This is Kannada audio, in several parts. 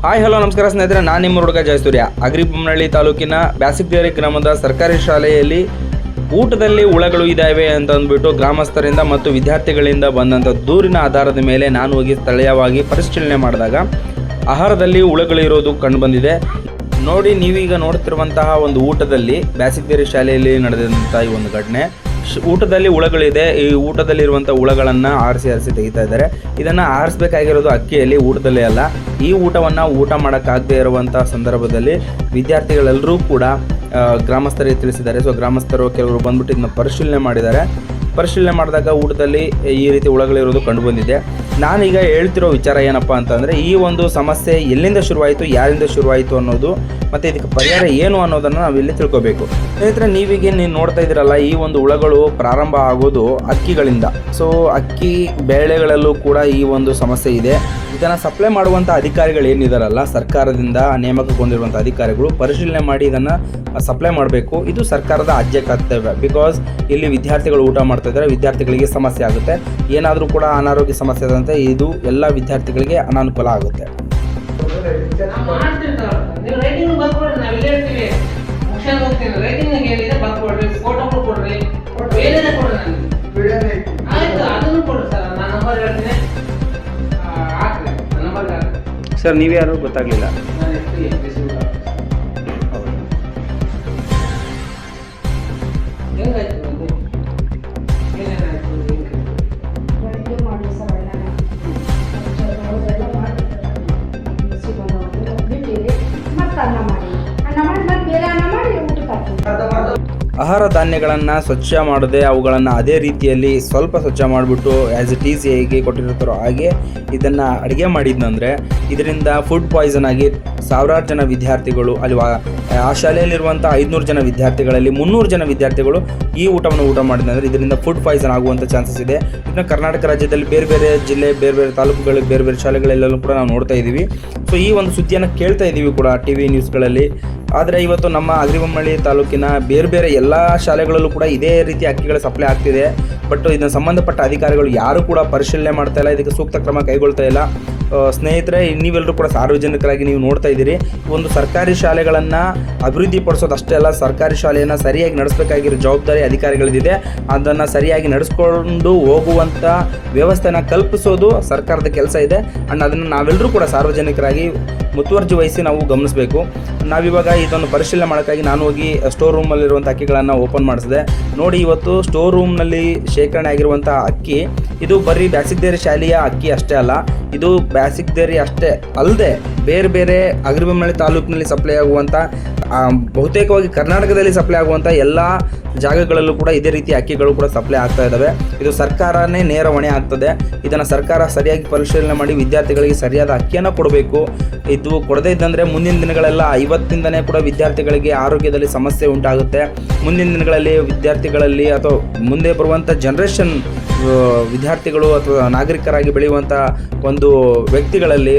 ಹಾಯ್ ಹಲೋ ನಮಸ್ಕಾರ ಸ್ನೇಹಿತರೆ, ನಾನು ನಿಮ್ಮ ಹುಡುಗ ಜಯಸೂರ್ಯ. ಅಗ್ರಿಬೊಮ್ಮನಹಳ್ಳಿ ತಾಲೂಕಿನ ಬ್ಯಾಸಿಗ್ದೇರಿ ಗ್ರಾಮದ ಸರ್ಕಾರಿ ಶಾಲೆಯಲ್ಲಿ ಊಟದಲ್ಲಿ ಹುಳಗಳು ಇದ್ದಾವೆ ಅಂತ ಅಂದ್ಬಿಟ್ಟು ಗ್ರಾಮಸ್ಥರಿಂದ ಮತ್ತು ವಿದ್ಯಾರ್ಥಿಗಳಿಂದ ಬಂದಂಥ ದೂರಿನ ಆಧಾರದ ಮೇಲೆ ನಾನು ಹೋಗಿ ಸ್ಥಳೀಯವಾಗಿ ಪರಿಶೀಲನೆ ಮಾಡಿದಾಗ ಆಹಾರದಲ್ಲಿ ಹುಳಗಳಿರೋದು ಕಂಡುಬಂದಿದೆ. ನೋಡಿ, ನೀವೀಗ ನೋಡ್ತಿರುವಂತಹ ಒಂದು ಊಟದಲ್ಲಿ ಬ್ಯಾಸಿಗ್ದೇರಿ ಶಾಲೆಯಲ್ಲಿ ನಡೆದಂಥ ಈ ಒಂದು ಘಟನೆ. ಊಟದಲ್ಲಿ ಹುಳಗಳಿದೆ. ಈ ಊಟದಲ್ಲಿರುವಂಥ ಹುಳಗಳನ್ನು ಆರಿಸಿ ತೆಗಿತಾ ಇದ್ದಾರೆ. ಇದನ್ನು ಆರಿಸಬೇಕಾಗಿರೋದು ಅಕ್ಕಿಯಲ್ಲಿ, ಊಟದಲ್ಲೇ ಅಲ್ಲ. ಈ ಊಟವನ್ನು ಊಟ ಮಾಡೋಕ್ಕಾಗದೇ ಇರುವಂಥ ಸಂದರ್ಭದಲ್ಲಿ ವಿದ್ಯಾರ್ಥಿಗಳೆಲ್ಲರೂ ಕೂಡ ಗ್ರಾಮಸ್ಥರಿಗೆ ತಿಳಿಸಿದ್ದಾರೆ. ಸೊ ಗ್ರಾಮಸ್ಥರು ಕೆಲವರು ಬಂದ್ಬಿಟ್ಟು ಇದನ್ನ ಪರಿಶೀಲನೆ ಮಾಡಿದಾಗ ಊಟದಲ್ಲಿ ಈ ರೀತಿ ಹುಳಗಳಿರೋದು ಕಂಡುಬಂದಿದೆ. ನಾನೀಗ ಹೇಳ್ತಿರೋ ವಿಚಾರ ಏನಪ್ಪ ಅಂತಂದರೆ, ಈ ಒಂದು ಸಮಸ್ಯೆ ಎಲ್ಲಿಂದ ಶುರುವಾಯಿತು, ಯಾರಿಂದ ಶುರುವಾಯಿತು ಅನ್ನೋದು ಮತ್ತು ಇದಕ್ಕೆ ಪರಿಹಾರ ಏನು ಅನ್ನೋದನ್ನು ನಾವಿಲ್ಲಿ ತಿಳ್ಕೊಬೇಕು. ಸ್ನೇಹಿತರೆ, ನೀವು ನೋಡ್ತಾ ಇದ್ದೀರಲ್ಲ, ಈ ಒಂದು ಹುಳಗಳು ಪ್ರಾರಂಭ ಆಗೋದು ಅಕ್ಕಿಗಳಿಂದ. ಸೊ ಅಕ್ಕಿ ಬೇಳೆಗಳಲ್ಲೂ ಕೂಡ ಈ ಒಂದು ಸಮಸ್ಯೆ ಇದೆ. ಇದನ್ನು ಸಪ್ಲೈ ಮಾಡುವಂಥ ಅಧಿಕಾರಿಗಳು ಏನಿದಾರಲ್ಲ, ಸರ್ಕಾರದಿಂದ ನೇಮಕಗೊಂಡಿರುವಂಥ ಅಧಿಕಾರಿಗಳು ಪರಿಶೀಲನೆ ಮಾಡಿ ಇದನ್ನು ಸಪ್ಲೈ ಮಾಡಬೇಕು. ಇದು ಸರ್ಕಾರದ ಆದ್ಯ ಕರ್ತವ್ಯ. ಬಿಕಾಸ್ ಇಲ್ಲಿ ವಿದ್ಯಾರ್ಥಿಗಳು ಊಟ ಮಾಡ್ತಾ ಇದ್ದಾರೆ, ವಿದ್ಯಾರ್ಥಿಗಳಿಗೆ ಸಮಸ್ಯೆ ಆಗುತ್ತೆ. ಏನಾದರೂ ಕೂಡ ಅನಾರೋಗ್ಯ ಸಮಸ್ಯೆ ಆದಂತೆ ಇದು ಎಲ್ಲ ವಿದ್ಯಾರ್ಥಿಗಳಿಗೆ ಅನಾನುಕೂಲ ಆಗುತ್ತೆ. ಸರ್, ನೀವು ಯಾರು ಗೊತ್ತಾಗಲಿಲ್ಲ. ಆಹಾರ ಧಾನ್ಯಗಳನ್ನು ಸ್ವಚ್ಛ ಮಾಡದೆ ಅವುಗಳನ್ನು ಅದೇ ರೀತಿಯಲ್ಲಿ ಸ್ವಲ್ಪ ಸ್ವಚ್ಛ ಮಾಡಿಬಿಟ್ಟು ಆ್ಯಸ್ ಇಟ್ ಈಸ್ ಹೇಗೆ ಕೊಟ್ಟಿರ್ತಾರೋ ಹಾಗೆ ಇದನ್ನು ಅಡುಗೆ ಮಾಡಿದ್ನಂದರೆ ಇದರಿಂದ ಫುಡ್ ಪಾಯ್ಸನ್ ಆಗಿ ಸಾವಿರಾರು ಜನ ವಿದ್ಯಾರ್ಥಿಗಳು ಅಲ್ಲಿ ಆ ಶಾಲೆಯಲ್ಲಿರುವಂಥ 500 ಜನ ವಿದ್ಯಾರ್ಥಿಗಳಲ್ಲಿ 300 ಜನ ವಿದ್ಯಾರ್ಥಿಗಳು ಈ ಊಟವನ್ನು ಊಟ ಮಾಡಿದಂದರೆ ಇದರಿಂದ ಫುಡ್ ಪಾಯ್ಸನ್ ಆಗುವಂಥ ಚಾನ್ಸಸ್ ಇದೆ. ಇದನ್ನು ಕರ್ನಾಟಕ ರಾಜ್ಯದಲ್ಲಿ ಬೇರೆ ಬೇರೆ ಜಿಲ್ಲೆ, ಬೇರೆ ಬೇರೆ ತಾಲೂಕುಗಳಲ್ಲಿ, ಬೇರೆ ಬೇರೆ ಶಾಲೆಗಳೆಲ್ಲೂ ಕೂಡ ನಾವು ನೋಡ್ತಾ ಇದ್ದೀವಿ. ಸೊ ಈ ಒಂದು ಸುದ್ದಿಯನ್ನು ಕೇಳ್ತಾ ಇದ್ದೀವಿ ಕೂಡ ಟಿ.ವಿ ನ್ಯೂಸ್ಗಳಲ್ಲಿ. ಆದರೆ ಇವತ್ತು ನಮ್ಮ ಅಗ್ರಿಬೊಮ್ಮನಹಳ್ಳಿ ತಾಲೂಕಿನ ಬೇರೆ ಬೇರೆ ಎಲ್ಲ ಶಾಲೆಗಳಲ್ಲೂ ಕೂಡ ಇದೇ ರೀತಿ ಅಕ್ಕಿಗಳ ಸಪ್ಲೈ ಆಗ್ತಿದೆ. ಬಟ್ ಇದನ್ನು ಸಂಬಂಧಪಟ್ಟ ಅಧಿಕಾರಿಗಳು ಯಾರೂ ಕೂಡ ಪರಿಶೀಲನೆ ಮಾಡ್ತಾ ಇಲ್ಲ, ಇದಕ್ಕೆ ಸೂಕ್ತ ಕ್ರಮ ಕೈಗೊಳ್ತಾ ಇಲ್ಲ. ಸ್ನೇಹಿತರೆ, ನೀವೆಲ್ಲರೂ ಕೂಡ ಸಾರ್ವಜನಿಕರಾಗಿ ನೀವು ನೋಡ್ತಾ ಇದ್ದೀರಿ, ಒಂದು ಸರ್ಕಾರಿ ಶಾಲೆಗಳನ್ನು ಅಭಿವೃದ್ಧಿಪಡಿಸೋದು ಅಷ್ಟೇ ಅಲ್ಲ, ಸರ್ಕಾರಿ ಶಾಲೆಯನ್ನು ಸರಿಯಾಗಿ ನಡೆಸಬೇಕಾಗಿರೋ ಜವಾಬ್ದಾರಿ ಅಧಿಕಾರಿಗಳಿದೆ. ಅದನ್ನು ಸರಿಯಾಗಿ ನಡೆಸ್ಕೊಂಡು ಹೋಗುವಂಥ ವ್ಯವಸ್ಥೆನ ಕಲ್ಪಿಸೋದು ಸರ್ಕಾರದ ಕೆಲಸ ಇದೆ. ಆ್ಯಂಡ್ ಅದನ್ನು ನಾವೆಲ್ಲರೂ ಕೂಡ ಸಾರ್ವಜನಿಕರಾಗಿ ಮುತುವರ್ಜಿ ವಹಿಸಿ ನಾವು ಗಮನಿಸಬೇಕು. ನಾವಿವಾಗ ಇದನ್ನು ಪರಿಶೀಲನೆ ಮಾಡೋಕ್ಕಾಗಿ ನಾನು ಹೋಗಿ ಸ್ಟೋರ್ ರೂಮಲ್ಲಿರುವಂಥ ಅಕ್ಕಿಗಳನ್ನು ಓಪನ್ ಮಾಡಿಸಿದೆ. ನೋಡಿ, ಇವತ್ತು ಸ್ಟೋರ್ ರೂಮ್ನಲ್ಲಿ ಶೇಖರಣೆ ಆಗಿರುವಂಥ ಅಕ್ಕಿ ಇದು ಬರೀ ಬ್ಯಾಸಿಗ್ದೇರಿ ಶಾಲೆಯ ಅಕ್ಕಿ ಅಷ್ಟೇ ಅಲ್ಲ, ಇದು ಬ್ಯಾಸಿಗ್ದೇರಿ ಅಷ್ಟೇ ಅಲ್ಲದೆ ಬೇರೆ ಬೇರೆ ಅಗ್ರಿಬೊಮ್ಮನಹಳ್ಳಿ ತಾಲೂಕಿನಲ್ಲಿ ಸಪ್ಲೈ ಆಗುವಂಥ, ಬಹುತೇಕವಾಗಿ ಕರ್ನಾಟಕದಲ್ಲಿ ಸಪ್ಲೈ ಆಗುವಂಥ ಎಲ್ಲ ಜಾಗಗಳಲ್ಲೂ ಕೂಡ ಇದೇ ರೀತಿ ಅಕ್ಕಿಗಳು ಕೂಡ ಸಪ್ಲೈ ಆಗ್ತಾ ಇದ್ದಾವೆ. ಇದು ಸರ್ಕಾರನೇ ನೇರ ಹೊಣೆ ಆಗ್ತದೆ. ಇದನ್ನು ಸರ್ಕಾರ ಸರಿಯಾಗಿ ಪರಿಶೀಲನೆ ಮಾಡಿ ವಿದ್ಯಾರ್ಥಿಗಳಿಗೆ ಸರಿಯಾದ ಅಕ್ಕಿಯನ್ನು ಕೊಡಬೇಕು. ಇದು ಕೊಡದೇ ಇದ್ದಂದರೆ ಮುಂದಿನ ದಿನಗಳೆಲ್ಲ ಇವತ್ತಿಂದನೇ ಕೂಡ ವಿದ್ಯಾರ್ಥಿಗಳಿಗೆ ಆರೋಗ್ಯದಲ್ಲಿ ಸಮಸ್ಯೆ ಉಂಟಾಗುತ್ತೆ. ಮುಂದಿನ ದಿನಗಳಲ್ಲಿ ವಿದ್ಯಾರ್ಥಿಗಳಲ್ಲಿ ಅಥವಾ ಮುಂದೆ ಬರುವಂಥ ಜನ್ರೇಷನ್ ವಿದ್ಯಾರ್ಥಿಗಳು ಅಥವಾ ನಾಗರಿಕರಾಗಿ ಬೆಳೆಯುವಂಥ ಒಂದು ವ್ಯಕ್ತಿಗಳಲ್ಲಿ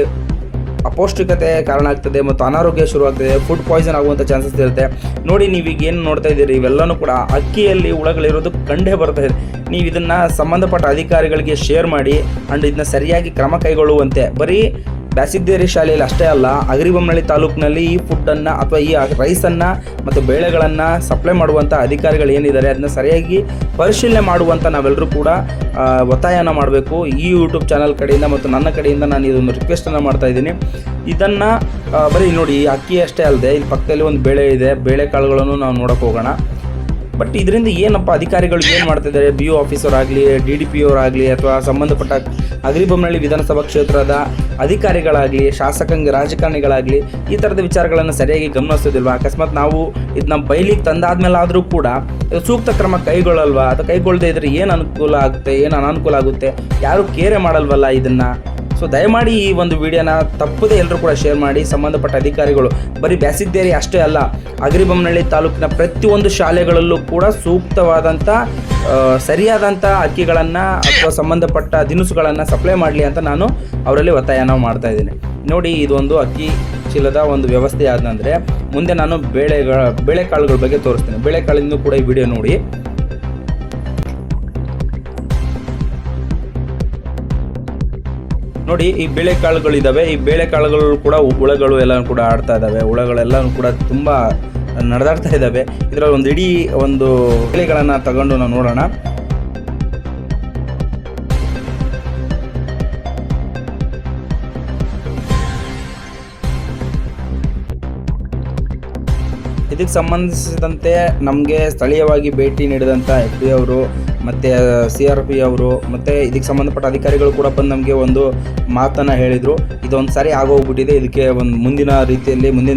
ಅಪೌಷ್ಟಿಕತೆ ಕಾರಣ ಆಗ್ತದೆ ಮತ್ತು ಅನಾರೋಗ್ಯ ಶುರುವಾಗ್ತದೆ, ಫುಡ್ ಪಾಯ್ಸನ್ ಆಗುವಂಥ ಚಾನ್ಸಸ್ ಇರುತ್ತೆ. ನೋಡಿ, ನೀವೀಗ ಏನು ನೋಡ್ತಾ ಇದ್ದೀರಿ, ಇವೆಲ್ಲನೂ ಕೂಡ ಅಕ್ಕಿಯಲ್ಲಿ ಹುಳಗಳಿರೋದು ಕಂಡೇ ಬರ್ತಾ ಇದೆ. ನೀವು ಇದನ್ನು ಸಂಬಂಧಪಟ್ಟ ಅಧಿಕಾರಿಗಳಿಗೆ ಶೇರ್ ಮಾಡಿ ಆ್ಯಂಡ್ ಇದನ್ನ ಸರಿಯಾಗಿ ಕ್ರಮ ಕೈಗೊಳ್ಳುವಂತೆ. ಬರೀ ಬ್ಯಾಸಿಗ್ದೇರಿ ಶಾಲೆಯಲ್ಲಿ ಅಷ್ಟೇ ಅಲ್ಲ, ಅಗ್ರಿಬೊಮ್ಮನಹಳ್ಳಿ ತಾಲೂಕಿನಲ್ಲಿ ಈ ಫುಡ್ಡನ್ನು ಅಥವಾ ಈ ರೈಸನ್ನು ಮತ್ತು ಬೇಳೆಗಳನ್ನು ಸಪ್ಲೈ ಮಾಡುವಂಥ ಅಧಿಕಾರಿಗಳು ಏನಿದ್ದಾರೆ ಅದನ್ನ ಸರಿಯಾಗಿ ಪರಿಶೀಲನೆ ಮಾಡುವಂಥ ನಾವೆಲ್ಲರೂ ಕೂಡ ಒತ್ತಾಯನ ಮಾಡಬೇಕು. ಈ ಯೂಟ್ಯೂಬ್ ಚಾನಲ್ ಕಡೆಯಿಂದ ಮತ್ತು ನನ್ನ ಕಡೆಯಿಂದ ನಾನು ಇದೊಂದು ರಿಕ್ವೆಸ್ಟನ್ನು ಮಾಡ್ತಾ ಇದ್ದೀನಿ. ಇದನ್ನು ಬರೀ ನೋಡಿ, ಅಕ್ಕಿ ಅಷ್ಟೇ ಅಲ್ಲದೆ ಇಲ್ಲಿ ಪಕ್ಕದಲ್ಲಿ ಒಂದು ಬೇಳೆ ಇದೆ, ಬೇಳೆಕಾಳುಗಳನ್ನು ನಾವು ನೋಡೋಕೆ ಹೋಗೋಣ. ಬಟ್ ಇದರಿಂದ ಏನಪ್ಪ ಅಧಿಕಾರಿಗಳು ಏನು ಮಾಡ್ತಿದ್ದಾರೆ, BO ಆಫೀಸರ್ ಆಗಲಿ, DDP ಅವರಾಗಲಿ ಅಥವಾ ಸಂಬಂಧಪಟ್ಟ ಅಗ್ರಿಬೊಮ್ಮನಹಳ್ಳಿ ವಿಧಾನಸಭಾ ಕ್ಷೇತ್ರದ ಅಧಿಕಾರಿಗಳಾಗಲಿ, ರಾಜಕಾರಣಿಗಳಾಗಲಿ ಈ ಥರದ ವಿಚಾರಗಳನ್ನು ಸರಿಯಾಗಿ ಗಮನಿಸೋದಿಲ್ವ? ಅಕಸ್ಮಾತ್ ನಾವು ಇದನ್ನ ಬಯಲಿಗೆ ತಂದಾದ್ಮೇಲೆ ಆದರೂ ಕೂಡ ಸೂಕ್ತ ಕ್ರಮ ಕೈಗೊಳ್ಳಲ್ವಾ? ಅದು ಕೈಗೊಳ್ಳದೇ ಇದ್ರೆ ಏನು ಅನುಕೂಲ ಆಗುತ್ತೆ, ಏನು ಅನಾನುಕೂಲ ಆಗುತ್ತೆ, ಯಾರೂ ಕೇರೆ ಮಾಡಲ್ವಲ್ಲ ಇದನ್ನು? ಸೊ ದಯಮಾಡಿ ಈ ಒಂದು ವಿಡಿಯೋನ ತಪ್ಪದೇ ಎಲ್ಲರೂ ಕೂಡ ಶೇರ್ ಮಾಡಿ. ಸಂಬಂಧಪಟ್ಟ ಅಧಿಕಾರಿಗಳು ಬರೀ ಬ್ಯಾಸಿಗ್ದೇರಿ ಅಷ್ಟೇ ಅಲ್ಲ, ಅಗ್ರಿಬೊಮ್ಮನಹಳ್ಳಿ ತಾಲೂಕಿನ ಪ್ರತಿಯೊಂದು ಶಾಲೆಗಳಲ್ಲೂ ಕೂಡ ಸೂಕ್ತವಾದಂಥ ಸರಿಯಾದಂಥ ಅಕ್ಕಿಗಳನ್ನು ಅಥವಾ ಸಂಬಂಧಪಟ್ಟ ದಿನಸುಗಳನ್ನು ಸಪ್ಲೈ ಮಾಡಲಿ ಅಂತ ನಾನು ಅವರಲ್ಲಿ ಒತ್ತಾಯನ ಮಾಡ್ತಾ ಇದ್ದೀನಿ. ನೋಡಿ, ಇದೊಂದು ಅಕ್ಕಿ ಚೀಲದ ಒಂದು ವ್ಯವಸ್ಥೆ ಆದಂದರೆ ಮುಂದೆ ನಾನು ಬೇಳೆಕಾಳುಗಳ ಬಗ್ಗೆ ತೋರಿಸ್ತೀನಿ. ಬೇಳೆಕಾಳಿಂದ ಕೂಡ ಈ ವಿಡಿಯೋ ನೋಡಿ. ನೋಡಿ ಈ ಬೇಳೆಕಾಳುಗಳಿದ್ದಾವೆ, ಈ ಬೇಳೆಕಾಳುಗಳು ಕೂಡ ಹುಳಗಳು ಎಲ್ಲ ಕೂಡ ಆಡ್ತಾ ಇದ್ದಾವೆ, ಹುಳಗಳೆಲ್ಲನೂ ಕೂಡ ತುಂಬ ನಡೆದಾಡ್ತಾ ಇದ್ದಾವೆ. ಇದರಲ್ಲಿ ಒಂದು ಇಡೀ ಒಂದು ಬೇಳೆಗಳನ್ನು ತಗೊಂಡು ನಾವು ನೋಡೋಣ. ಇದಕ್ಕೆ ಸಂಬಂಧಿಸಿದಂತೆ ನಮಗೆ ಸ್ಥಳೀಯವಾಗಿ ಭೇಟಿ ನೀಡಿದಂಥ FD ಅವರು ಮತ್ತು CRP ಅವರು ಮತ್ತು ಇದಕ್ಕೆ ಸಂಬಂಧಪಟ್ಟ ಅಧಿಕಾರಿಗಳು ಕೂಡ ಬಂದು ನಮಗೆ ಒಂದು ಮಾತನ್ನು ಹೇಳಿದರು. ಇದೊಂದು ಸಾರಿ ಆಗೋಗ್ಬಿಟ್ಟಿದೆ, ಇದಕ್ಕೆ ಒಂದು ಮುಂದಿನ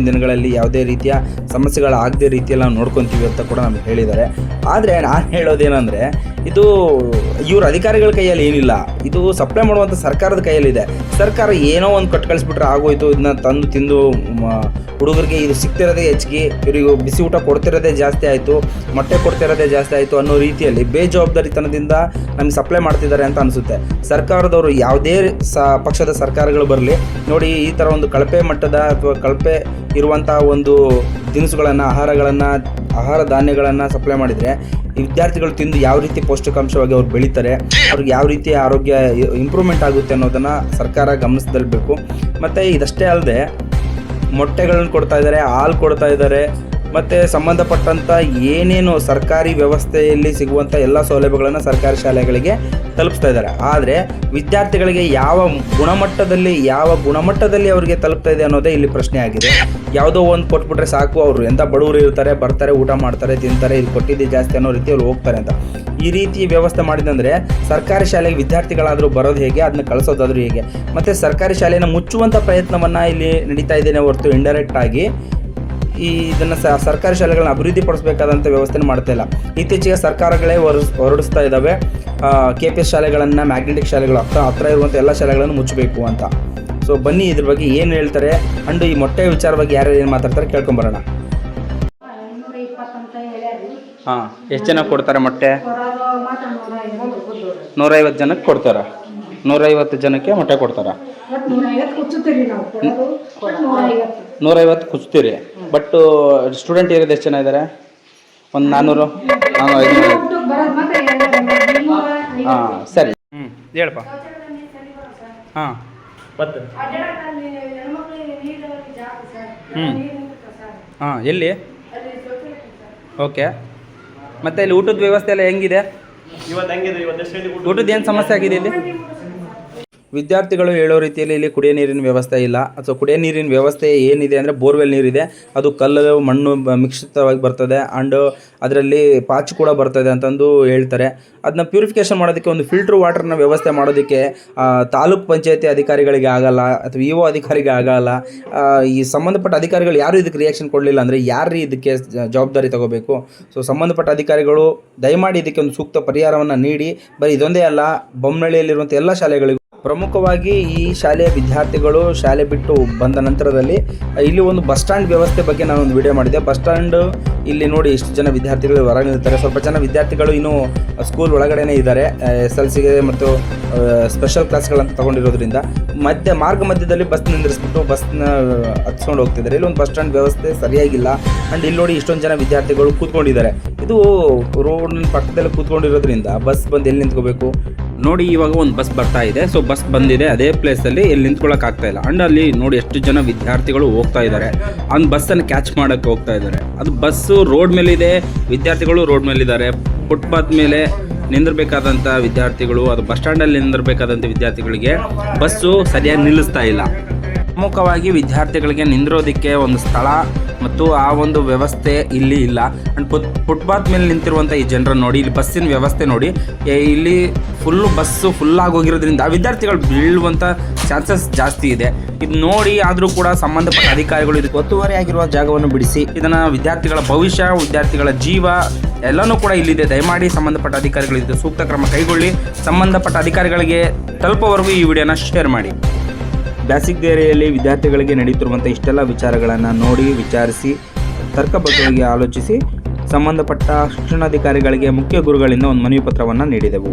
ದಿನಗಳಲ್ಲಿ ಯಾವುದೇ ರೀತಿಯ ಸಮಸ್ಯೆಗಳಾಗದೇ ರೀತಿಯಲ್ಲಿ ನಾವು ನೋಡ್ಕೊತೀವಿ ಅಂತ ಕೂಡ ನಮಗೆ ಹೇಳಿದ್ದಾರೆ. ಆದರೆ ನಾನು ಹೇಳೋದೇನೆಂದರೆ, ಇದು ಇವ್ರ ಅಧಿಕಾರಿಗಳ ಕೈಯಲ್ಲಿ ಏನಿಲ್ಲ, ಇದು ಸಪ್ಲೈ ಮಾಡುವಂಥ ಸರ್ಕಾರದ ಕೈಯಲ್ಲಿದೆ. ಸರ್ಕಾರ ಏನೋ ಒಂದು ಕಟ್ ಕಳಿಸ್ಬಿಟ್ರೆ ಆಗೋಯ್ತು, ಇದನ್ನ ತಂದು ತಿಂದು ಹುಡುಗರಿಗೆ ಇದು ಸಿಗ್ತಿರೋದೇ ಹೆಚ್ಚಿಗೆ, ಇವರಿಗೂ ಬಿಸಿ ಊಟ ಕೊಡ್ತಿರೋದೇ ಜಾಸ್ತಿ ಆಯಿತು, ಮೊಟ್ಟೆ ಕೊಡ್ತಿರೋದೇ ಜಾಸ್ತಿ ಆಯಿತು ಅನ್ನೋ ರೀತಿಯಲ್ಲಿ ಬೇಜವಾಬ್ದಾರಿತನದಿಂದ ನಮಗೆ ಸಪ್ಲೈ ಮಾಡ್ತಿದ್ದಾರೆ ಅಂತ ಅನಿಸುತ್ತೆ. ಸರ್ಕಾರದವರು ಯಾವುದೇ ಪಕ್ಷದ ಸರ್ಕಾರಗಳು ಬರಲಿ ನೋಡಿ, ಈ ಥರ ಒಂದು ಕಳಪೆ ಮಟ್ಟದ ಅಥವಾ ಕಳಪೆ ಇರುವಂಥ ಒಂದು ದಿನಸುಗಳನ್ನು, ಆಹಾರ ಧಾನ್ಯಗಳನ್ನು ಸಪ್ಲೈ ಮಾಡಿದರೆ ಈ ವಿದ್ಯಾರ್ಥಿಗಳು ತಿಂದು ಯಾವ ರೀತಿ ಪೌಷ್ಟಿಕಾಂಶವಾಗಿ ಅವ್ರು ಬೆಳೀತಾರೆ, ಅವ್ರಿಗೆ ಯಾವ ರೀತಿ ಆರೋಗ್ಯ ಇಂಪ್ರೂವ್ಮೆಂಟ್ ಆಗುತ್ತೆ ಅನ್ನೋದನ್ನು ಸರ್ಕಾರ ಗಮನಿಸಬೇಕು. ಮತ್ತು ಇದಷ್ಟೇ ಅಲ್ಲದೆ ಮೊಟ್ಟೆಗಳನ್ನು ಕೊಡ್ತಾ ಇದ್ದಾರೆ, ಹಾಲು ಕೊಡ್ತಾ ಇದ್ದಾರೆ, ಮತ್ತು ಸಂಬಂಧಪಟ್ಟಂಥ ಏನೇನು ಸರ್ಕಾರಿ ವ್ಯವಸ್ಥೆಯಲ್ಲಿ ಸಿಗುವಂಥ ಎಲ್ಲ ಸೌಲಭ್ಯಗಳನ್ನು ಸರ್ಕಾರಿ ಶಾಲೆಗಳಿಗೆ ತಲುಪಿಸ್ತಾ ಇದ್ದಾರೆ. ಆದರೆ ವಿದ್ಯಾರ್ಥಿಗಳಿಗೆ ಯಾವ ಗುಣಮಟ್ಟದಲ್ಲಿ ಅವರಿಗೆ ತಲುಪ್ತಾ ಇದೆ ಅನ್ನೋದೇ ಇಲ್ಲಿ ಪ್ರಶ್ನೆ ಆಗಿದೆ. ಯಾವುದೋ ಒಂದು ಕೊಟ್ಬಿಟ್ರೆ ಸಾಕು, ಅವರು ಎಂಥ ಬಡವರು ಇರ್ತಾರೆ, ಬರ್ತಾರೆ, ಊಟ ಮಾಡ್ತಾರೆ, ತಿಂತಾರೆ, ಇದು ಕೊಟ್ಟಿದ್ದೆ ಜಾಸ್ತಿ ಅನ್ನೋ ರೀತಿಯಲ್ಲಿ ಹೋಗ್ತಾರೆ ಅಂತ ಈ ರೀತಿ ವ್ಯವಸ್ಥೆ ಮಾಡಿದಂದರೆ ಸರ್ಕಾರಿ ಶಾಲೆಗೆ ವಿದ್ಯಾರ್ಥಿಗಳಾದರೂ ಬರೋದು ಹೇಗೆ, ಅದನ್ನ ಕಳಿಸೋದಾದರೂ ಹೇಗೆ? ಮತ್ತು ಸರ್ಕಾರಿ ಶಾಲೆಯನ್ನು ಮುಚ್ಚುವಂಥ ಪ್ರಯತ್ನವನ್ನು ಇಲ್ಲಿ ನಡೀತಾ ಇದ್ದೇನೆ ಹೊರತು ಇಂಡೈರೆಕ್ಟ್ ಆಗಿ ಇದನ್ನು ಸರ್ಕಾರಿ ಶಾಲೆಗಳನ್ನ ಅಭಿವೃದ್ಧಿಪಡಿಸಬೇಕಾದಂಥ ವ್ಯವಸ್ಥೆ ಮಾಡ್ತಾ ಇಲ್ಲ. ಇತ್ತೀಚೆಗೆ ಸರ್ಕಾರಗಳೇ ಹೊರಡಿಸ್ತಾ ಇದ್ದಾವೆ KPS ಶಾಲೆಗಳನ್ನು, ಮ್ಯಾಗ್ನೆಟಿಕ್ ಶಾಲೆಗಳು ಹತ್ರ ಇರುವಂಥ ಎಲ್ಲ ಶಾಲೆಗಳನ್ನು ಮುಚ್ಚಬೇಕು ಅಂತ. ಸೊ ಬನ್ನಿ ಇದ್ರ ಬಗ್ಗೆ ಏನು ಹೇಳ್ತಾರೆ, ಅಂಡ್ ಈ ಮೊಟ್ಟೆ ವಿಚಾರವಾಗಿ ಯಾರ್ಯಾರು ಏನು ಮಾತಾಡ್ತಾರೆ ಕೇಳ್ಕೊಂಬರೋಣ. ಹಾಂ, ಎಷ್ಟು ಜನಕ್ಕೆ ಕೊಡ್ತಾರೆ ಮೊಟ್ಟೆ? 150 ಜನಕ್ಕೆ ಕೊಡ್ತಾರೆ. 150 ಜನಕ್ಕೆ ಮೊಟ್ಟೆ ಕೊಡ್ತಾರೆ. 150 ಕುಚ್ತೀರಿ. ಬಟ್ ಸ್ಟೂಡೆಂಟ್ ಇರೋದು ಎಷ್ಟು ಜನ ಇದ್ದಾರೆ? ಒಂದು 400 500. ಹಾಂ ಸರಿ, ಹೇಳಪ್ಪ. ಹಾಂ ಹಾಂ, ಎಲ್ಲಿ? ಓಕೆ. ಮತ್ತು ಇಲ್ಲಿ ಊಟದ ವ್ಯವಸ್ಥೆ ಎಲ್ಲ ಹೆಂಗಿದೆ? ಊಟದ ಏನು ಸಮಸ್ಯೆ ಆಗಿದೆ ಇಲ್ಲಿ? ವಿದ್ಯಾರ್ಥಿಗಳು ಹೇಳೋ ರೀತಿಯಲ್ಲಿ ಇಲ್ಲಿ ಕುಡಿಯೋ ನೀರಿನ ವ್ಯವಸ್ಥೆ ಇಲ್ಲ. ಅಥವಾ ಕುಡಿಯೋ ನೀರಿನ ವ್ಯವಸ್ಥೆ ಏನಿದೆ ಅಂದರೆ ಬೋರ್ವೆಲ್ ನೀರಿದೆ, ಅದು ಕಲ್ಲು ಮಣ್ಣು ಮಿಶ್ರಿತವಾಗಿ ಬರ್ತದೆ, ಆ್ಯಂಡ್ ಅದರಲ್ಲಿ ಪಾಚು ಕೂಡ ಬರ್ತದೆ ಅಂತಂದು ಹೇಳ್ತಾರೆ. ಅದನ್ನ ಪ್ಯೂರಿಫಿಕೇಷನ್ ಮಾಡೋದಕ್ಕೆ ಒಂದು ಫಿಲ್ಟ್ರ್ ವಾಟರ್ನ ವ್ಯವಸ್ಥೆ ಮಾಡೋದಕ್ಕೆ ತಾಲೂಕ್ ಪಂಚಾಯತಿ ಅಧಿಕಾರಿಗಳಿಗೆ ಆಗಲ್ಲ, ಅಥವಾ EO ಅಧಿಕಾರಿಗೆ ಆಗಲ್ಲ. ಈ ಸಂಬಂಧಪಟ್ಟ ಅಧಿಕಾರಿಗಳು ಯಾರು ಇದಕ್ಕೆ ರಿಯಾಕ್ಷನ್ ಕೊಡಲಿಲ್ಲ ಅಂದರೆ ಯಾರು ಇದಕ್ಕೆ ಜವಾಬ್ದಾರಿ ತಗೋಬೇಕು? ಸೊ ಸಂಬಂಧಪಟ್ಟ ಅಧಿಕಾರಿಗಳು ದಯಮಾಡಿ ಇದಕ್ಕೆ ಒಂದು ಸೂಕ್ತ ಪರಿಹಾರವನ್ನು ನೀಡಿ. ಬರೀ ಇದೊಂದೇ ಅಲ್ಲ, ಬೊಮ್ಮನಹಳ್ಳಿಯಲ್ಲಿರುವಂಥ ಎಲ್ಲ ಶಾಲೆಗಳಿಗೂ, ಪ್ರಮುಖವಾಗಿ ಈ ಶಾಲೆಯ ವಿದ್ಯಾರ್ಥಿಗಳು ಶಾಲೆ ಬಿಟ್ಟು ಬಂದ ನಂತರದಲ್ಲಿ ಇಲ್ಲಿ ಒಂದು ಬಸ್ ಸ್ಟ್ಯಾಂಡ್ ವ್ಯವಸ್ಥೆ ಬಗ್ಗೆ ನಾನು ಒಂದು ವಿಡಿಯೋ ಮಾಡಿದ್ದೆ. ಬಸ್ ಸ್ಟ್ಯಾಂಡ್ ಇಲ್ಲಿ ನೋಡಿ ಎಷ್ಟು ಜನ ವಿದ್ಯಾರ್ಥಿಗಳು ಹೊರಗೆ ನಿಲ್ತಾರೆ. ಸ್ವಲ್ಪ ಜನ ವಿದ್ಯಾರ್ಥಿಗಳು ಇನ್ನೂ ಸ್ಕೂಲ್ ಒಳಗಡೆನೇ ಇದ್ದಾರೆ, SLCಗೆ ಮತ್ತು ಸ್ಪೆಷಲ್ ಕ್ಲಾಸ್ಗಳಂತ ತೊಗೊಂಡಿರೋದ್ರಿಂದ ಮಾರ್ಗ ಮಧ್ಯದಲ್ಲಿ ಬಸ್ ನಿಂದಿರಿಸ್ಬಿಟ್ಟು ಬಸ್ನ ಹತ್ಸ್ಕೊಂಡು ಹೋಗ್ತಿದ್ದಾರೆ. ಇಲ್ಲಿ ಒಂದು ಬಸ್ ಸ್ಟ್ಯಾಂಡ್ ವ್ಯವಸ್ಥೆ ಸರಿಯಾಗಿಲ್ಲ. ಆ್ಯಂಡ್ ಇಲ್ಲಿ ನೋಡಿ ಇಷ್ಟೊಂದು ಜನ ವಿದ್ಯಾರ್ಥಿಗಳು ಕೂತ್ಕೊಂಡಿದ್ದಾರೆ. ಇದು ರೋಡಿನ ಪಕ್ಕದಲ್ಲಿ ಕೂತ್ಕೊಂಡಿರೋದ್ರಿಂದ ಬಸ್ ಬಂದು ಎಲ್ಲಿ ನಿಂತ್ಕೋಬೇಕು ನೋಡಿ. ಇವಾಗ ಒಂದು ಬಸ್ ಬರ್ತಾ ಇದೆ. ಸೊ ಬಸ್ ಬಂದಿದೆ, ಅದೇ ಪ್ಲೇಸಲ್ಲಿ ಎಲ್ಲಿ ನಿಂತ್ಕೊಳ್ಳೋಕೆ ಆಗ್ತಾ ಇಲ್ಲ. ಅಂಡ್ ಅಲ್ಲಿ ನೋಡಿ ಎಷ್ಟು ಜನ ವಿದ್ಯಾರ್ಥಿಗಳು ಹೋಗ್ತಾ ಇದ್ದಾರೆ, ಒಂದು ಬಸ್ಸನ್ನು ಕ್ಯಾಚ್ ಮಾಡೋಕ್ಕೆ ಹೋಗ್ತಾ ಇದ್ದಾರೆ. ಅದು ಬಸ್ಸು ರೋಡ್ ಮೇಲಿದೆ, ವಿದ್ಯಾರ್ಥಿಗಳು ರೋಡ್ ಮೇಲಿದ್ದಾರೆ. ಫುಟ್ಪಾತ್ ಮೇಲೆ ನಿಂದಿರಬೇಕಾದಂಥ ವಿದ್ಯಾರ್ಥಿಗಳು, ಅದು ಬಸ್ ಸ್ಟ್ಯಾಂಡಲ್ಲಿ ನಿಂದಿರಬೇಕಾದಂಥ ವಿದ್ಯಾರ್ಥಿಗಳಿಗೆ ಬಸ್ಸು ಸರಿಯಾಗಿ ನಿಲ್ಲಿಸ್ತಾ ಇಲ್ಲ. ಪ್ರಮುಖವಾಗಿ ವಿದ್ಯಾರ್ಥಿಗಳಿಗೆ ನಿಂದಿರೋದಕ್ಕೆ ಒಂದು ಸ್ಥಳ ಮತ್ತು ಆ ಒಂದು ವ್ಯವಸ್ಥೆ ಇಲ್ಲಿ ಇಲ್ಲ. ಆ್ಯಂಡ್ ಫುಟ್ಪಾತ್ ಮೇಲೆ ನಿಂತಿರುವಂಥ ಈ ಜನರನ್ನು ನೋಡಿ, ಇಲ್ಲಿ ಬಸ್ಸಿನ ವ್ಯವಸ್ಥೆ ನೋಡಿ, ಇಲ್ಲಿ ಬಸ್ಸು ಫುಲ್ಲಾಗೋಗಿರೋದ್ರಿಂದ ವಿದ್ಯಾರ್ಥಿಗಳು ಬೀಳುವಂಥ ಚಾನ್ಸಸ್ ಜಾಸ್ತಿ ಇದೆ. ಇದು ನೋಡಿ ಆದರೂ ಕೂಡ ಸಂಬಂಧಪಟ್ಟ ಅಧಿಕಾರಿಗಳು ಇದಕ್ಕೆ ಒತ್ತುವರಿಯಾಗಿರುವ ಜಾಗವನ್ನು ಬಿಡಿಸಿ ಇದನ್ನು ವಿದ್ಯಾರ್ಥಿಗಳ ಭವಿಷ್ಯ, ವಿದ್ಯಾರ್ಥಿಗಳ ಜೀವ ಎಲ್ಲನೂ ಕೂಡ ಇಲ್ಲಿದೆ. ದಯಮಾಡಿ ಸಂಬಂಧಪಟ್ಟ ಅಧಿಕಾರಿಗಳು ಇದಕ್ಕೆ ಸೂಕ್ತ ಕ್ರಮ ಕೈಗೊಳ್ಳಿ. ಸಂಬಂಧಪಟ್ಟ ಅಧಿಕಾರಿಗಳಿಗೆ ತಲುಪೋವರೆಗೂ ಈ ವಿಡಿಯೋನ ಶೇರ್ ಮಾಡಿ. ಬ್ಯಾಸಿಗ್ದೇರಿಯಲ್ಲಿ ವಿದ್ಯಾರ್ಥಿಗಳಿಗೆ ನಡೀತಿರುವಂಥ ಇಷ್ಟೆಲ್ಲ ವಿಚಾರಗಳನ್ನು ನೋಡಿ, ವಿಚಾರಿಸಿ, ತರ್ಕಬದ್ಧವಾಗಿ ಆಲೋಚಿಸಿ ಸಂಬಂಧಪಟ್ಟ ಶಿಕ್ಷಣಾಧಿಕಾರಿಗಳಿಗೆ ಮುಖ್ಯ ಗುರುಗಳಿಂದ ಒಂದು ಮನವಿ ಪತ್ರವನ್ನು ನೀಡಿದೆವು.